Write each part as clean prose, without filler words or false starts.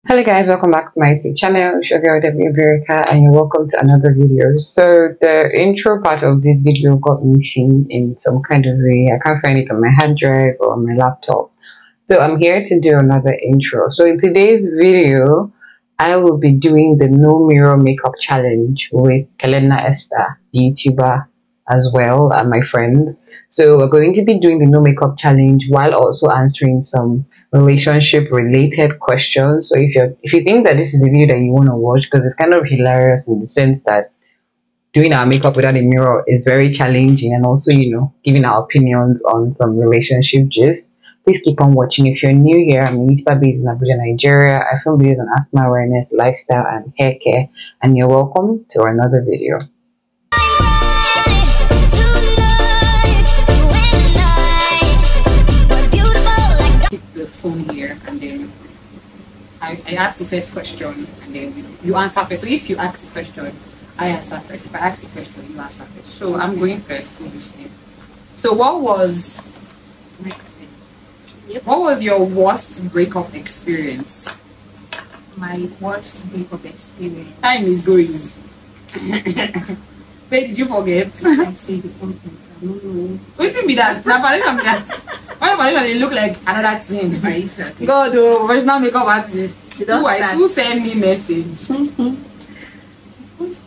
Hello guys, welcome back to my YouTube channel. It's your girl Debbie Iberica, and you're welcome to another video. So the intro part of this video got missing in some kind of way. I can't find it on my hard drive or on my laptop. So I'm here to do another intro. So in today's video, I will be doing the no mirror makeup challenge with Kelena Esther, YouTuber as well, and my friends. So we're going to be doing the no makeup challenge while also answering some relationship related questions. So if you think that this is a video that you want to watch, because it's kind of hilarious in the sense that doing our makeup without a mirror is very challenging, and also giving our opinions on some relationship gist, please keep on watching. If you're new here, I'm a YouTuber based in Abuja, Nigeria. I film videos on asthma awareness, lifestyle, and hair care, and you're welcome to another video. The phone here, and then I ask the first question, and then you answer first. So if you ask the question, I answer first. If I ask the question, you answer first. So I'm going first, obviously. So what was your worst breakup experience? My worst breakup experience. Time is going. Where did you forget? I say the content. I don't know. Wait be that. Why they look like another thing? Exactly. God, the professional makeup artist. Who send me message?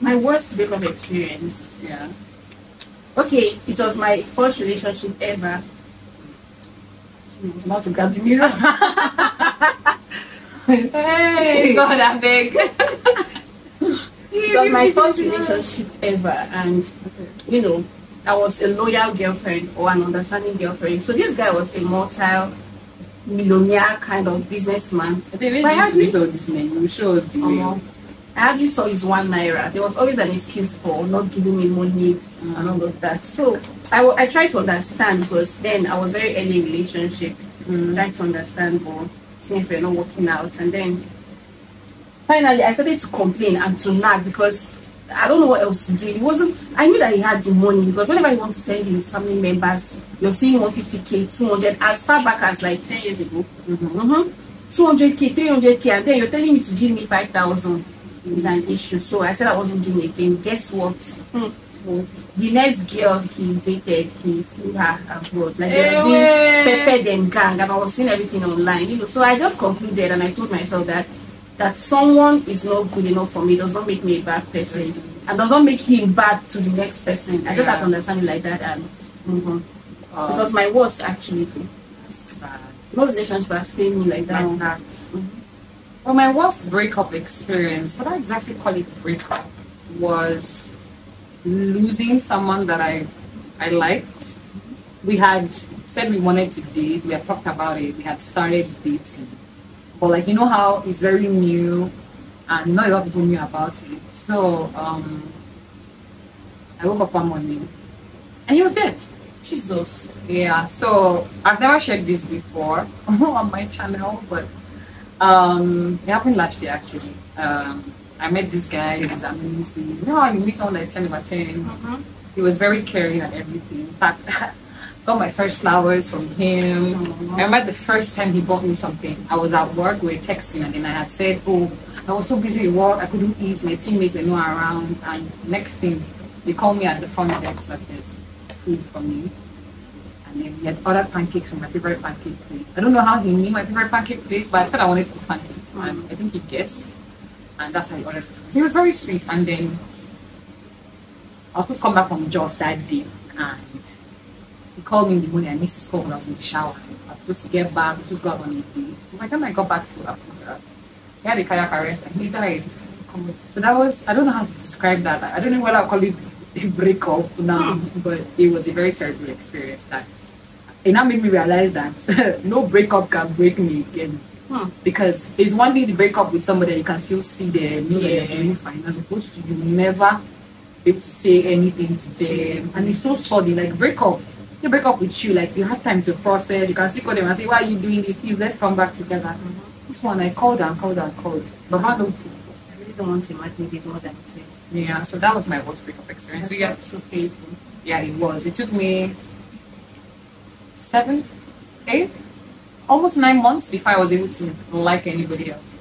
My worst breakup experience. Yeah. Okay, it was my first relationship ever. It's not to grab the mirror. Hey, God, I beg. It was my first relationship ever, and I was a loyal girlfriend or an understanding girlfriend. So this guy was a multi-millionaire kind of businessman. But I hardly saw this man. You show us the way. I hardly saw his 1 naira. There was always an excuse for not giving me money and all of that. So I tried to understand, because then I was very early in relationship. Tried to understand, but things were not working out. And then finally I started to complain and to nag, because I don't know what else to do. I knew that he had the money, because whenever he wants to send his family members, you're seeing 150k, 200, as far back as like 10 years ago. 200k, 300k, and then you're telling me to give me 5,000 is an issue. So I said I wasn't doing it again. Guess what? The next girl he dated, he flew her abroad. Like they were doing pepper them gang, and I was seeing everything online. So I just concluded, and I told myself that someone is not good enough for me does not make me a bad person, and does not make him bad to the next person. I just had to understand it like that, and it was my worst actually. No relationship has paid me like that. Well, my worst breakup experience, what I exactly call it breakup, was losing someone that I liked. We had said we wanted to date, we had talked about it, we had started dating. But like, you know how it's very new and not a lot of people knew about it. So I woke up one morning and he was dead. Jesus. Yeah, so I've never shared this before on my channel, but it happened last year actually. I met this guy, he was amazing. You know how you meet someone that's 10 over 10? He was very caring and everything. In fact, got my first flowers from him. I remember the first time he bought me something. I was at work, we were texting, and then I had said, oh, I was so busy at work, I couldn't eat, my teammates were not around, and next thing, they called me at the front desk that there's food for me. And then he had ordered pancakes from my favorite pancake place. I don't know how he knew my favorite pancake place, but I thought I wanted his pancake, and I think he guessed, and that's how he ordered food. So he was very sweet. And then I was supposed to come back from Jos that day, and he called me in the morning. I missed his call when I was in the shower. I was supposed to get back, we were supposed to go out on a date. By the time I got back to Abuja, he had a cardiac arrest and he died. So that was, I don't know how to describe that. I don't know whether I'll call it a breakup now, but it was a very terrible experience. That it now made me realize that no breakup can break me again. Because it's one thing to break up with somebody that you can still see them, know that they're doing fine, as opposed to you never be able to say anything to them. And it's so sudden, like breakup. They break up with you, like you have time to process. You can still call them and say, why are you doing this? Please, let's come back together. This one, I called and called and called. But I really don't want to imagine it more than it is. Yeah, so that was my worst breakup experience. So yeah, so painful. Yeah, it was. It took me 7, 8, almost 9 months before I was able to like anybody else.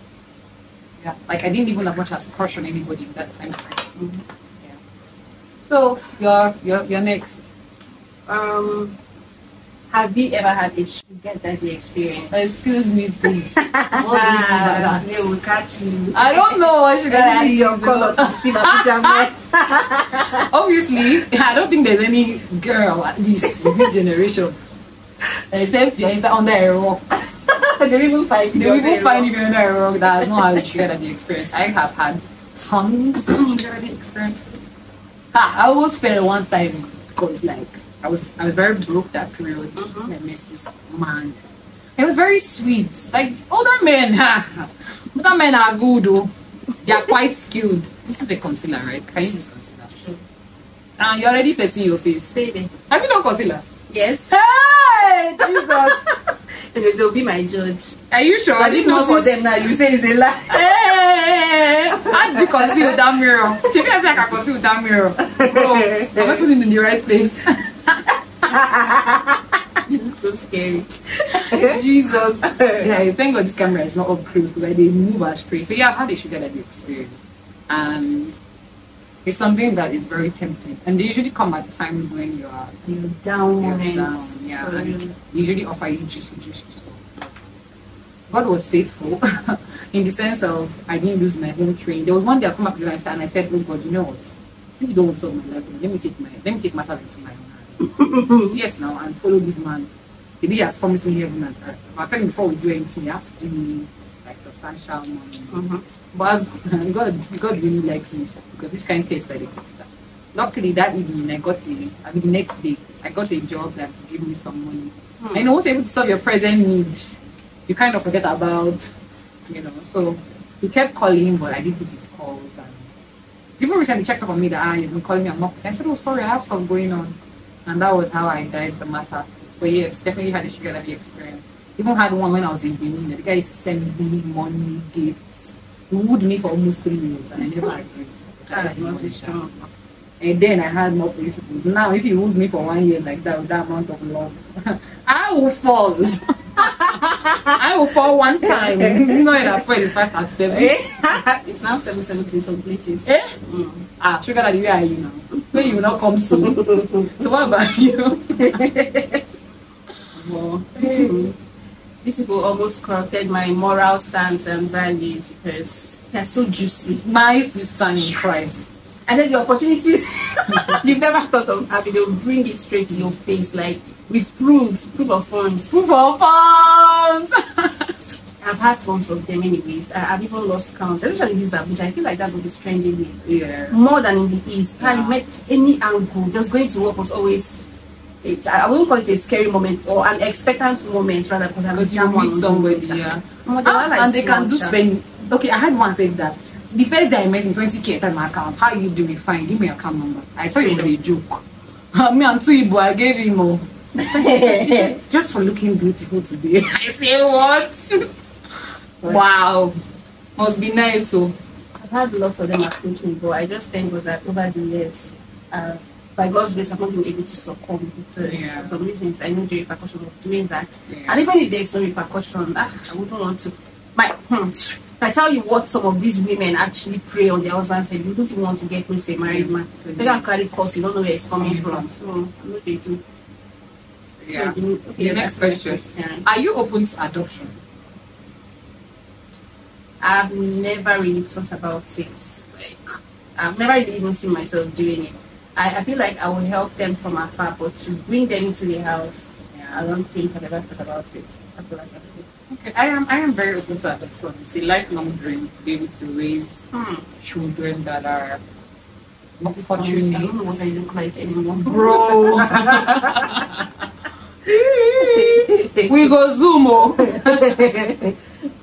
Yeah, like I didn't even as much as crush on anybody in that time frame. Yeah. So you're next. Have you ever had a sugar daddy experience? Excuse me, please. What do you mean by that? They will catch you. I don't know what sugar daddy is. Your color to see my picture. Obviously, I don't think there's any girl at least in this generation except you're under a rock. They even find you. They even find you under a rock that has not had a sugar daddy experience. I have had tons of sugar daddy experiences. I almost fell one time because like I was very broke that period. And I met this man. He was very sweet. Like older men, older men are good though. They are quite skilled. This is a concealer, right? Can you use this concealer? Sure. And you're already setting your face. Baby. Have you done concealer? Yes. Hey, Jesus. They'll be my judge. Are you sure? I didn't know for them now. You say it's a lie. Hey, how do you conceal that mirror? She feels like I conceal that mirror. Bro, am I putting it in the right place? You look so scary. Jesus. Yeah, thank God this camera is not up close because I didn't move as straight. So yeah, I've had a sugar daddy experience. And it's something that is very tempting. And they usually come at times when you're down down. moments. Yeah, and they usually offer you juicy stuff. God was faithful in the sense of I didn't lose my home train. There was one day I was coming up to and I said, "Oh God, you know what? If you don't solve my life, let me take matters into my own hands." Yes, now and follow this man. The day he has promised me heaven and earth. I'll tell him before we do anything, he has to give me like substantial money. But as God really likes me because which kind of place like that. Luckily that evening the next day I got a job that gave me some money. And I was able to solve your present need. You kind of forget about, so he kept calling, but I didn't take his calls. And even recently checked up on me that he's been calling me, I'm not. I said, oh, sorry, I have stuff going on. And that was how I died the matter. But yes, definitely had a sugar daddy experience. Even had one when I was in Benin. The guy sent me money, gifts. He wooed me for almost 3 years, and I never agreed. That's not strong. And then I had more principles. Now, if he woos me for 1 year like that, with that amount of love, I will fall. I will fall one time. You know that friend is 537. It's now 770 some places. Sugar daddy, where are you now? When you will not come soon. So what about you? Well, these people almost corrupted my moral stance and values because they're so juicy. My sister in Christ. And then the opportunities you've never thought of having, they'll bring it straight to your face, like with proof of funds. Proof of funds! I've had tons of them anyways. I've even lost count, especially this Abuja. I feel like that's what is trending here. Yeah. More than in the East. Yeah. I met any angle, just going to work was always, I wouldn't call it a scary moment or an expectant moment rather, because you meet somebody, yeah. And they can do spend. Okay, I had one say that. The first day I met him, 20K at my account. How you doing? Fine. Give me your account number. I thought it was a joke. Me and Tuibo, I gave him more. Just for looking beautiful today. I say what? Wow. Must be nice. So I've had lots of them approach me, but I just thank God that over the years, by God's grace, I've not been able to succumb because for some reasons I know the repercussion of doing that. Yeah. And even if there's no repercussion, I wouldn't want to. If I tell you what some of these women actually pray on their husband's head, you don't even want to get close to a married man. They can carry costs, you don't know where it's coming from. So I know they do. Yeah. So the next question. Are you open to adoption? I've never really thought about it. Like, I've never really even seen myself doing it. I feel like I will help them from afar, but to bring them into the house, I don't think I've ever thought about it. I feel like that's it. Okay, I am very open to adoption. It's a lifelong dream to be able to raise children that are not fortunate. I don't know what I look like anymore, bro. We go Zoom.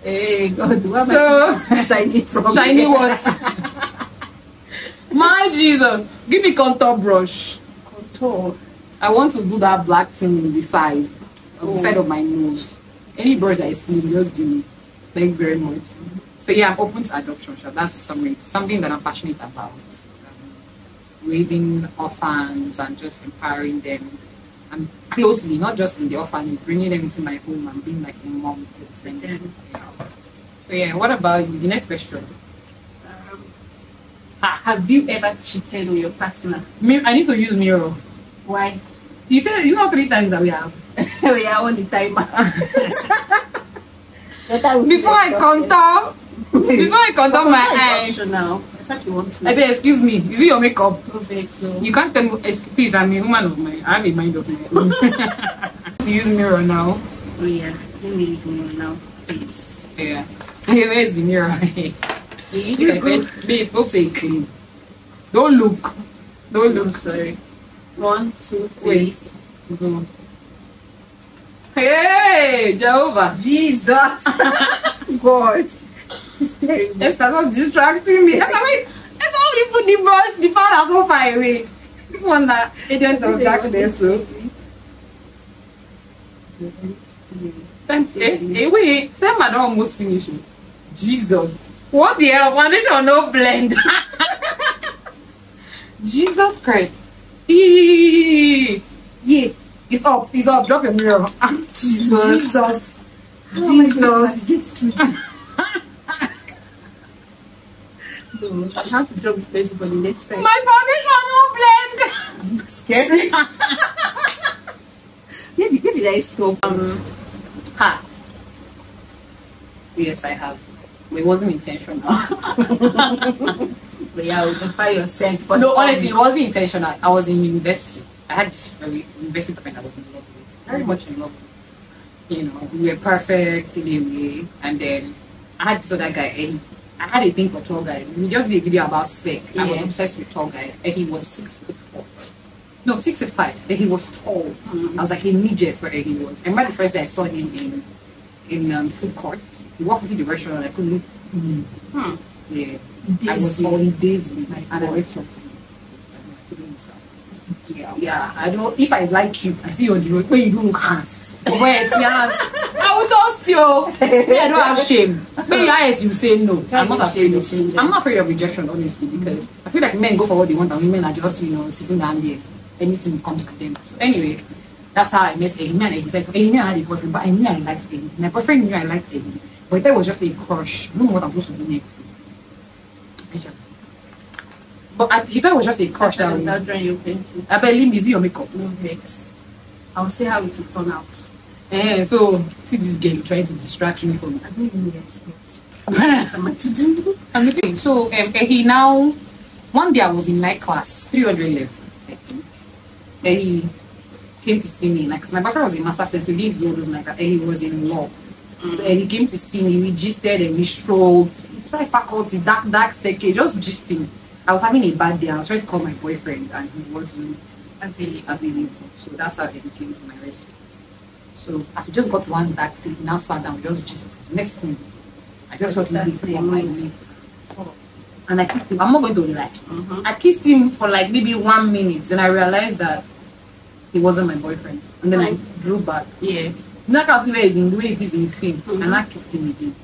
Hey God, what am I shiny from? Shiny what? My Jesus, give me contour brush. Contour. I want to do that black thing on the side, on the side of my nose. Any brush I see, just give me. Thank you very much. So yeah, I'm open to adoption. That's the summary. It's something that I'm passionate about. Raising orphans and just empowering them, and closely, not just in the orphanage, bringing them into my home and being like a mom to them. So yeah, what about you? The next question. Have you ever cheated on your partner? I need to use mirror. Why? You said it's not 3 times that we have. We are on the timer. Before I contour my eyes. Now. I thought you want to. I beg, excuse me. Is it your makeup? Okay, so. You can't tell me. Please, I'm a woman of my. I have a mind of my own. To use mirror now. Oh yeah. Let me use mirror now, please. Yeah. Where's the mirror? Babe, hope say clean. Don't look. Don't look. Sorry. 1, 2, 3. Wait. Go. Hey, Jehovah. Jesus. God. This is terrible. Esther, stop distracting me. That's how you put the brush. The powder so far away. This one that agent of darkness. So. Hey, wait. Time I don't almost finish it. Jesus. What the hell? Foundation no blend. Jesus Christ. Yeah. It's up. It's up. Drop your mirror. Jesus. Jesus. Get through this. No, I have to drop this pencil for the next time. My foundation no blend. Scary. Maybe I stop. Ha. Yes, I have. But it wasn't intentional. But yeah, justify yourself. For No, honestly, it wasn't intentional. I was in university. I had this university friend I was in love with. Very much in love with. You know, we were perfect in a way. And then I had this other guy, and I had a thing for tall guys. We just did a video about spec. Yeah. I was obsessed with tall guys. And he was 6'4". No, 6'5". And he was tall. I was like a midget where he was. I remember the first day I saw him in food court. He walked into the restaurant and I couldn't move. Yeah. I was all dizzy. And I went something. Yeah, I don't. If I like you, I see you on the road. When you don't look hands, wait, yes, I will toast you. I don't have shame. When you ask, you say no. I'm not afraid of shame. I'm not afraid of rejection, honestly, because I feel like men go for what they want and women are just, sitting down there. Anything comes to them. So anyway, that's how I met Amy. And he said, Amy, I had a boyfriend, but I knew I liked Amy. My boyfriend knew I liked Amy, but that was just a crush. I don't know what I'm supposed to do next. But he thought it was just a crush that I'll draw your pencil. I believe is your makeup. No vex. I'll see how it will turn out. So see this girl trying to distract me from. I don't even expect. What to do? I'm looking. So he now. One day I was in night class, 300 level. He came to see me. Like, my boyfriend was in master's student, so he didn't do all those like that. He was in law. So he came to see me. We gisted and we strolled. It's like faculty, dark staircase, just gisting. I was having a bad day. I was trying to call my boyfriend and he wasn't available. So that's how he came to my rescue. So as we just got to one dark place, we now sat down, we just gisted. Next thing, I just felt like on my knee. And I kissed him. I'm not going to lie. I kissed him for like maybe 1 minute. Then I realized that he wasn't my boyfriend. And then I drew back. Yeah. Not out where it's in the way it is in film. And I kissed him again.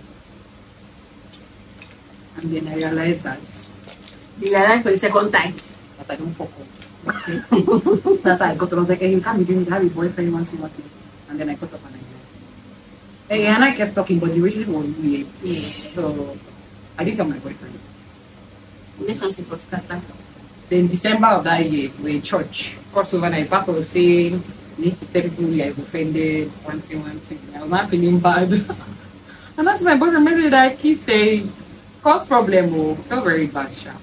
And then I realized that. You realized for the second time that I don't fuck up. Okay. That's how I got up. I was like, hey, you can't be doing this. I have a boyfriend once in a while. And then I got up and I left. Hey, and I kept talking, but the relationship was weird. Yeah. So I didn't tell my boyfriend. Relationship was scattered. Then December of that year, we were in church. Crossover night, pastor was saying, you need to tell people you have offended. One thing. I was not feeling bad. And that's my boyfriend message that I kissed a cause problem. Oh, felt very bad, sha.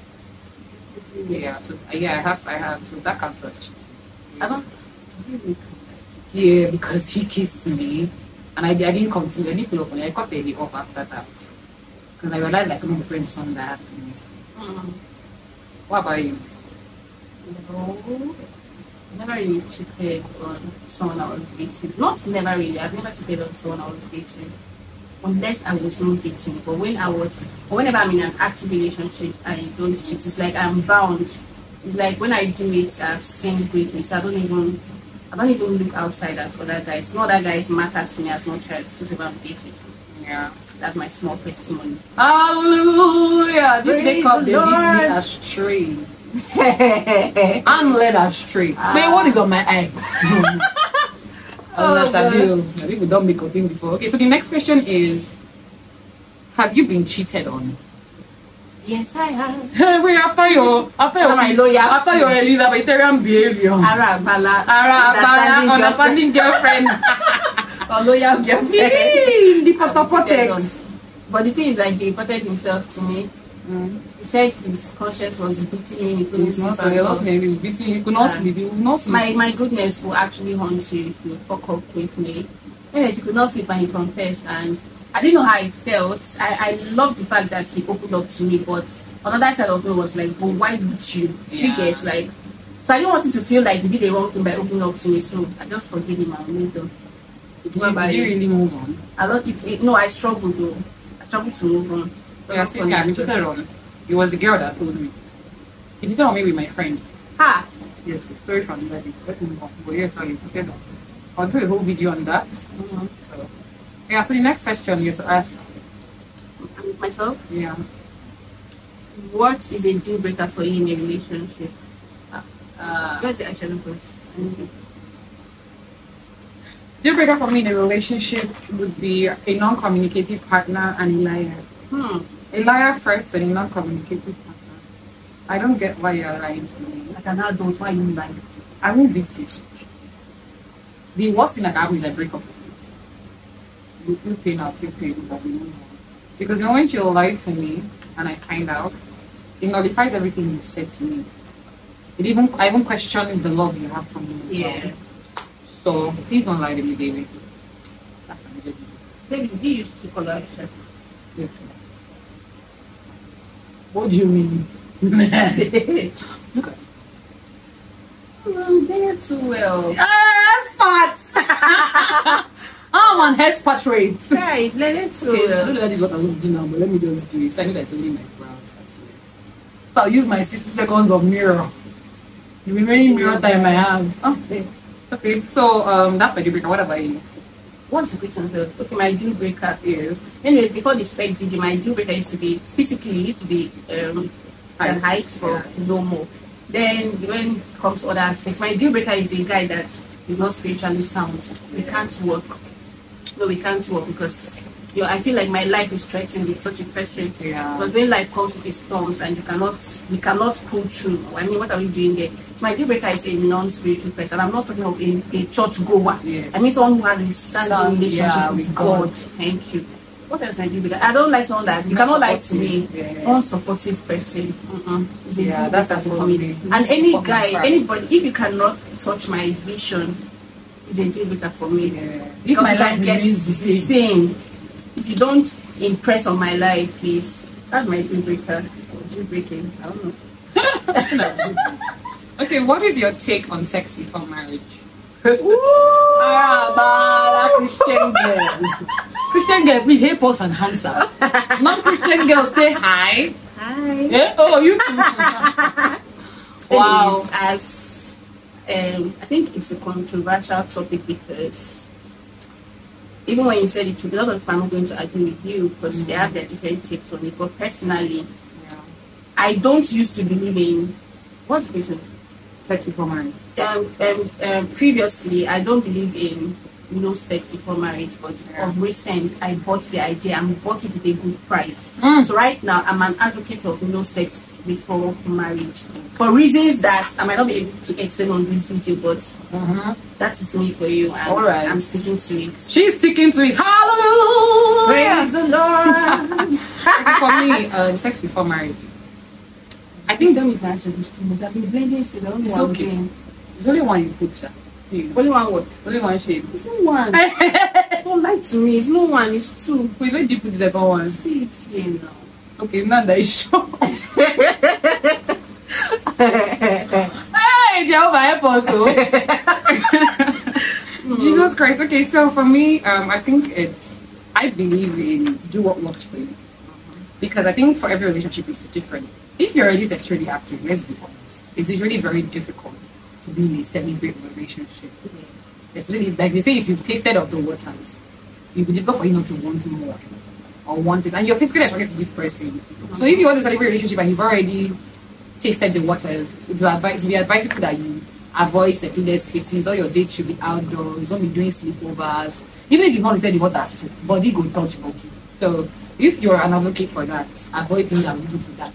Yeah, so I have. So that counts as cheating. I don't. Yeah, because he kissed me, and I didn't continue. I didn't follow up on it. I cut the off after that because I realized I couldn't be friends with someone that had feelings. What about you? No, I never really cheated on someone I was dating. Not never really. I've never cheated on someone I was dating. Unless I was not dating. But whenever I'm in an active relationship, I don't cheat. It's like I'm bound. It's like when I do it, I've seen greatly. So I don't even look outside at other guys. No other guys matters to me as much as whoever I'm dating. Yeah. That's my small testimony. Hallelujah! This makeup they lead me astray. I'm led astray. Man, what is on my eye? Unless I do. People don't make a thing before. Okay, so the next question is: Have you been cheated on? Yes, I have. Wait, after your my lawyer, after your Elizabetharian behavior. Understanding Understanding girlfriend. or loyal girlfriend. The potopotex. But the thing is, like, he reported himself to me. He said his conscience was beating him. He couldn't sleep. He could not sleep. He would not sleep. My goodness will actually haunt you if you fuck up with me. Anyways, he could not sleep and he confessed, and I didn't know how I felt. I loved the fact that he opened up to me, but another side of me was like, but why would you? You get like, so I didn't want him to feel like he did the wrong thing by opening up to me. So I just forgave him and moved on. Did you really move on? I don't. No, I struggled though. I struggled to move on. Yeah, see, I cheated on. It was the girl that told me. He cheated on me with my friend. Ah. Yes, sorry from that. Let's move on. But yes, sorry, cheated on. I'll do a whole video on that. So, yeah. So the next question you have to ask Myself. Yeah. What is a deal breaker for you in a relationship? What's the actual question? Deal breaker for me in a relationship would be a non-communicative partner and a liar. A liar first, then a non-communicative partner. I don't get why you're lying to me. Like an adult, why you lie? I won't beat you. The worst thing that can happen is I break up with you. You feel pain, I'll feel pain, but we move on. Because the moment you lie to me and I find out, it nullifies everything you've said to me. I even question the love you have for me. Yeah. So please don't lie to me, baby. That's my baby. Baby, you used to call her chef. Yes. What do you mean? Look at They're too well. spots. I'm on head spot rates. Right, let's Okay, I know that is what I was doing now, but let me just do it. I know that's only my brows. So I'll use my 60 seconds of mirror. The remaining mirror time I have. Okay, so that's my deal breaker. What about you? What's the question? Okay, my deal breaker is. Anyways, before the spec video, my deal breaker used to be physically, the height or no more. Then when it comes to other aspects, my deal breaker is a guy that is not spiritually sound. We can't work. No, we can't work because I feel like my life is threatened with such a person. Yeah. Because when life comes with its storms and we cannot pull through. I mean, what are we doing there? So my deal breaker is a non-spiritual person. I'm not talking of a church goer. Yeah. I mean someone who has a standing relationship with God. Thank you. What else I do with that? I don't like someone that you cannot lie to me. Unsupportive person. Yeah, that's for me. And any guy, anybody, if you cannot touch my vision, it's a deal breaker for me. Yeah. Because my life gets the same. If you don't impress on my life, please. That's my deal breaker. Deal breaking. I don't know. Okay, what is your take on sex before marriage? Christian girl. Christian girl, please help us and answer. Non-Christian girl, say hi. Hi. Yeah? Oh, you too. Wow. As I think it's a controversial topic because even when you said it, a lot of people are not going to agree with you because they have their different takes on it. But personally, I don't used to believe in what's the question? Sex before marriage. Previously, I don't believe in sex before marriage, but of recent, I bought the idea and bought it with a good price. So right now, I'm an advocate of no sex before marriage for reasons that I might not be able to explain on this video, but that is me for you, and I'm sticking to it. She's sticking to it. Hallelujah! Praise the Lord. For me, sex before marriage. I think don't even actually do too much. I've been blending it. It's okay. There's only one you put, Sha. Only one what? Only one shade. It's no one. Don't lie to me. It's no one. It's two. Wait, where did you put the second one? See it here now. Okay, now that is sure. Hey, Jehovah help us. Jesus Christ. Okay, so for me, I think I believe in do what works for you. Because I think for every relationship it's different. If you're already sexually active, let's be honest, it's usually very difficult to be in a celibate relationship. Especially, like they say, if you've tasted of the waters, it will be difficult for you not to want more or want it. And you're physically attracted to this person. So if you want a celibate relationship and you've already tasted the waters, it will be advisable that you avoid secluded spaces. All your dates should be outdoors. Don't be doing sleepovers. Even if you've not tasted the waters too, body go touch body. So if you're an advocate for that, avoid things that lead to that.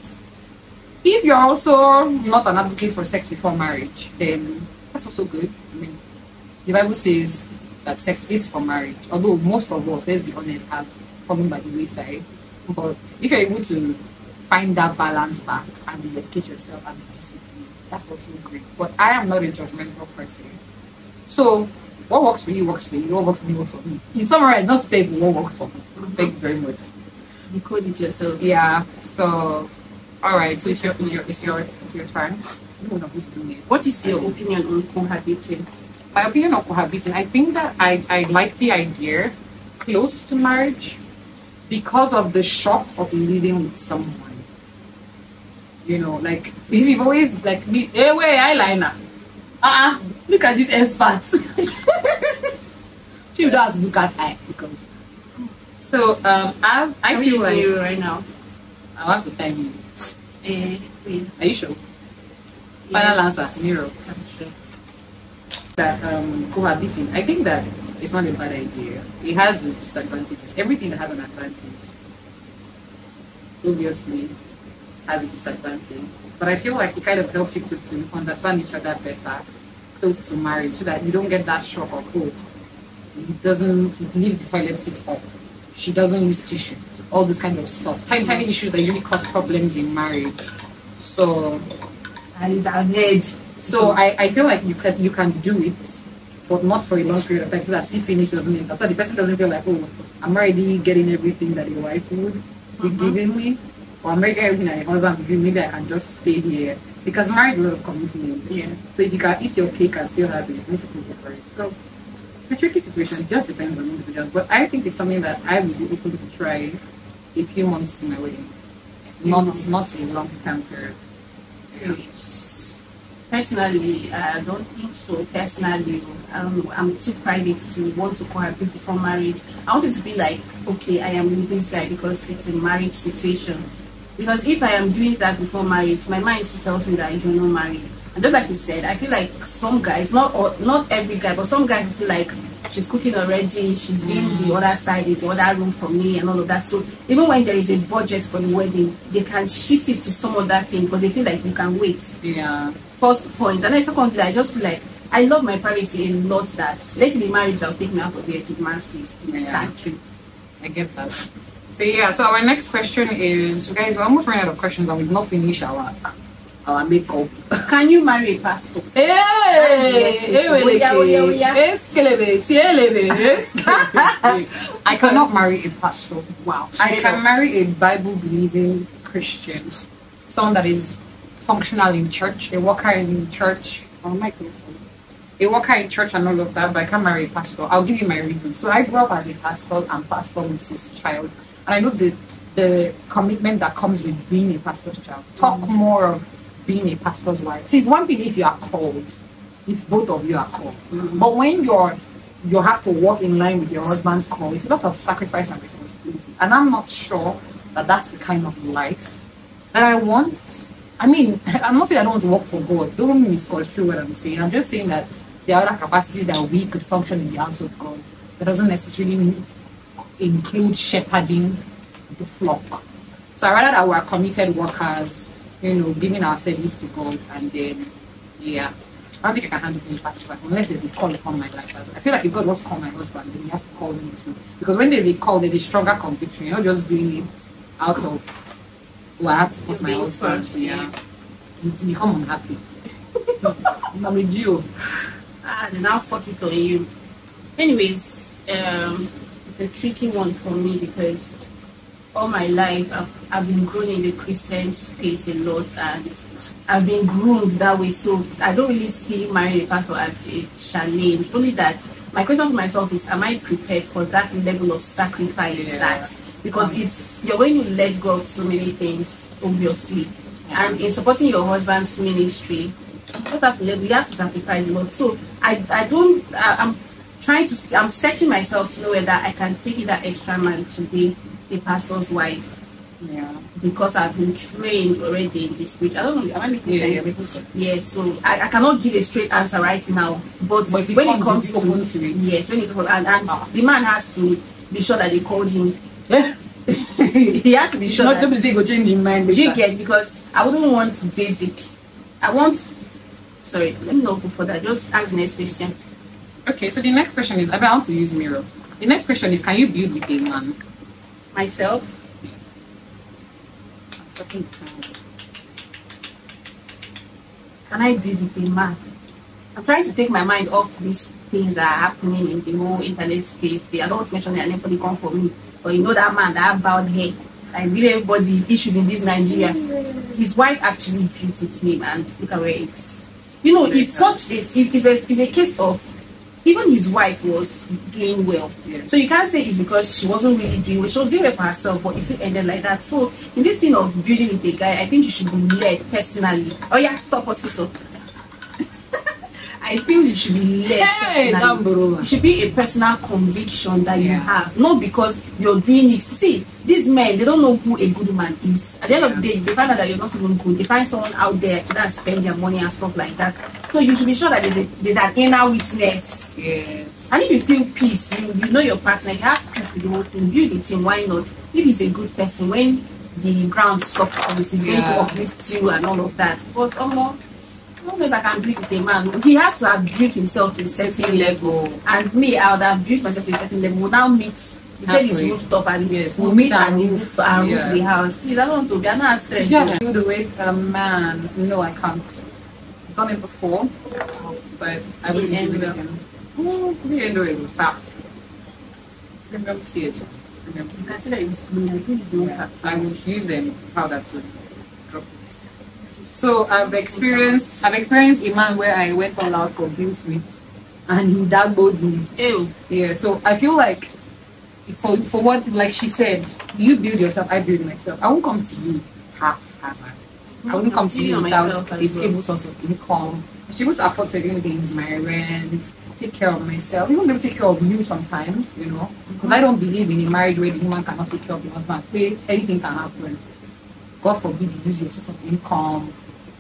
If you're also not an advocate for sex before marriage, then that's also good. I mean, the Bible says that sex is for marriage, although most of us, let's be honest, have fallen by the wayside. But if you're able to find that balance back and educate yourself and be disciplined, that's also great. But I am not a judgmental person. So what works for you works for you. What works for me works for me. In summary, not stable, what works for me. Thank you very much. Decode it yourself. Yeah. So all right, so it's your turn. What is your opinion on cohabiting? My opinion on cohabiting, I think that I like the idea close to marriage because of the shock of living with someone. You know, like if you've always like me, hey wait, eyeliner. Look at this expert. She would have to look at eye because so I feel like you right now. I want to time you. Wait. Are you sure? Yes. Final answer, Nero. I'm sure. That cohabiting, I think that it's not a bad idea. It has its disadvantages. Everything that has an advantage obviously has a disadvantage. But I feel like it kind of helps people to understand each other better close to marriage so that you don't get that shock of, oh, he leaves the toilet seat up. She doesn't use tissue. All this kind of stuff. Tiny issues that usually cause problems in marriage. So I've heard. So I feel like you can do it, but not for a long period of time, because as if finish doesn't enter. So the person doesn't feel like, oh, I'm already getting everything that a wife would be giving me, or I'm already getting everything that a husband would give me. Maybe I can just stay here. Because marriage is a lot of commitment. Yeah. So if you can eat your cake and still have it, you need to go for it. So it's a tricky situation. It just depends on individuals. But I think it's something that I would be open to try a few months to my wedding. Not a long time period. Yeah. Personally, I don't think so. Personally, I don't know. I'm too private to want to cohabit before marriage. I want it to be like, okay, I am with this guy because it's a marriage situation. Because if I am doing that before marriage, my mind still tells me that you're not married. And just like you said, I feel like some guys, not every guy, but some guys feel like she's cooking already, she's doing the other side, the other room for me and all of that. So even when there is a budget for the wedding, they can shift it to some other thing because they feel like you can wait. Yeah. First point. And then secondly, I just feel like I love my privacy a lot that let me marriage I'll take me out of here to the man's place. Please. Yeah. Thank you. I get that. So yeah, so our next question is, you guys, we're almost running out of questions and we've not finished our makeup. Can you marry a pastor? I cannot marry a pastor. Wow. I can marry a Bible believing Christian, someone that is functional in church, a worker in church. A worker in church and all of that, but I can't marry a pastor. I'll give you my reasons. So I grew up as a pastor and pastor Mrs. Child, and I know the commitment that comes with being a pastor's child. Talk more of being a pastor's wife. See, it's one thing if you are called, if both of you are called, but when you have to walk in line with your husband's call, it's a lot of sacrifice and responsibility. And I'm not sure that that's the kind of life that I want. I mean, I'm not saying I don't want to work for God. Don't misconstrue what I'm saying. I'm just saying that there are other capacities that we could function in the house of God. That doesn't necessarily include shepherding the flock. So I rather that we're committed workers, you know, giving our service to God, and then, yeah, I don't think I can handle being passive unless there's a call upon my life. I feel like if God wants to call my husband, then he has to call me too. Because when there's a call, there's a stronger conviction. You're not just doing it out of, well, I have to put my husband, so yeah, you become unhappy. I'm with you. Then I'll force it on you. Anyways, it's a tricky one for me because all my life I've been grown in the Christian space a lot, and I've been groomed that way. So I don't really see marrying a pastor as a challenge. Only that my question to myself is, am I prepared for that level of sacrifice? That because you're going to let go of so many things, obviously, and in supporting your husband's ministry, you have to sacrifice a lot. So I'm searching myself to know whether I can take it that extra mile to be a pastor's wife. Yeah. Because I've been trained already in this spirit. I don't know, am I making sense? Yeah, so I cannot give a straight answer right now. But when it comes to it, yes, when it comes and the man has to be sure that they called him. he has to be sure not to say go change in mind. Do you get? Because I wouldn't want basic. I want. Sorry, let me not go further. Just ask the next question. Okay, so the next question is, I want to use mirror. The next question is, can you build with a man? Myself? Yes. I'm starting to count. Can I build with a man? I'm trying to take my mind off these things that are happening in the whole internet space. I don't want to mention their name for the come for me. But you know that man, that bald hair, that is giving everybody issues in this Nigeria. His wife actually built with him, and look at where it's. You know, it's such it's a case of even his wife was doing well. Yeah. So you can't say it's because she wasn't really doing well. She was doing well for herself, but it still ended like that. So in this thing of building with a guy, I think you should be led personally. Oh yeah, stop us so. I feel you should be led personally. It should be a personal conviction that you have, not because you're doing it. See, these men, they don't know who a good man is. At the end of the day, they find out that you're not even good. They find someone out there to and spend their money and stuff like that. So you should be sure that there's an inner witness. Yes. And if you feel peace, you know your partner, you have peace with the whole thing, build with him, why not? If he's a good person, when the ground softens, he's going to uplift you and all of that. But I don't know if I can build with a man. He has to have built himself to a certain level. And me, I would have built myself to a certain level. We'll now meet. He said he's rooftop and we'll meet and roof the house. Please, I don't want to be. I don't have strength. Yeah, build with a man. No, I can't. I've done it before, but I wouldn't do it again. We didn't do it with that. Remember, see it. Remember. You can see that it's good. I would use powder to drop it. So I've experienced a man where I went all out for guilt with, and he dagbowed me. Ew. Yeah. So I feel like for what, like she said, you build yourself, I build myself. I won't come to you haphazard. I wouldn't come to you without a stable source of income. I should be able to afford certain things, my rent, take care of myself, even maybe take care of you sometimes, you know. Because I don't believe in a marriage where the woman cannot take care of the husband. Where anything can happen. God forbid you use your source of income.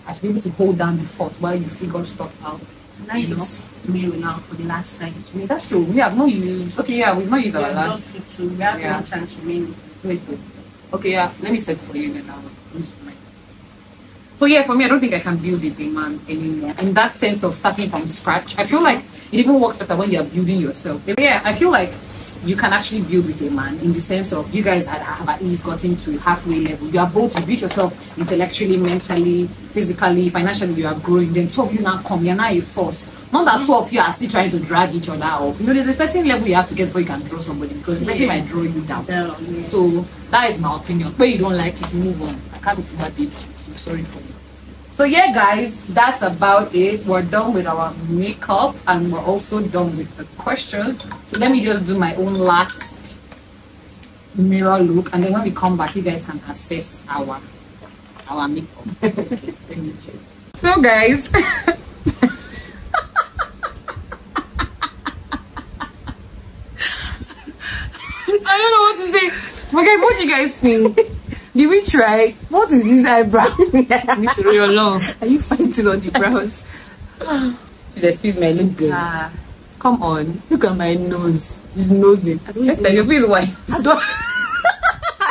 I should be able to hold down the fort while you figure stuff out. Now you know mirror now for the last time. I mean, that's true. We have not used. Okay, yeah, we've not used our last. We have no chance remaining. Wait. Okay, yeah. Let me set for you then. I'll use mine. So yeah, for me, I don't think I can build a big man anymore. In that sense of starting from scratch, I feel like it even works better when you're building yourself. Yeah, I feel like you can actually build with a man in the sense of you guys have at least gotten to a halfway level. You are both, you build yourself intellectually, mentally, physically, financially, you are growing. Then two of you now come, you're now a force. Not that two of you are still trying to drag each other up. You know, there's a certain level you have to get before you can draw somebody, because the person might draw you down. So that is my opinion. But you don't like it, move on. I can't do that bit. So sorry for you. So yeah, guys, that's about it. We're done with our makeup and we're also done with the questions. So let me just do my own last mirror look, and then when we come back, you guys can assess our makeup. Okay, let me check. So guys, I don't know what to say. But guys, what do you guys think? Did we try? What is this eyebrow? Are you fighting on the brows? Excuse me, I look good. Come on, look at my nose. His nose. Your face white.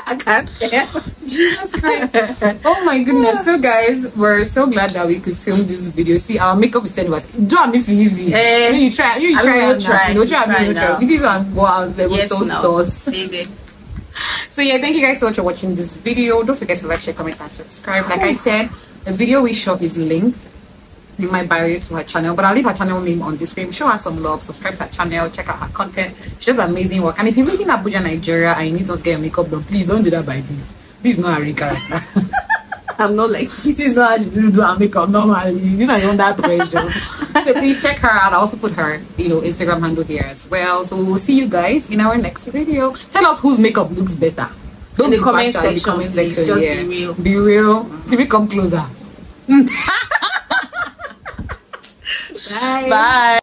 I can't tell. Jesus Christ. Oh my goodness. So guys, we're so glad that we could film this video. See, our makeup is said was do if easy. You try. You try. If you can go out there with those stores. So yeah, thank you guys so much for watching this video. Don't forget to like, share, comment and subscribe. Like I said, the video we shot is linked in my bio to her channel, but I'll leave her channel name on the screen. Show her some love, subscribe to her channel, check out her content. She does amazing work. And if you're living in Abuja, Nigeria, and you need to get your makeup done, please don't do that by this. This is not a real character. I'm not like this is how she do her makeup normally. This is not that pressure. So please check her out. I also put her, Instagram handle here as well. So we'll see you guys in our next video. Tell us whose makeup looks better. Don't in the comment section. Just be real. Be real. Should we come closer? Bye. Bye.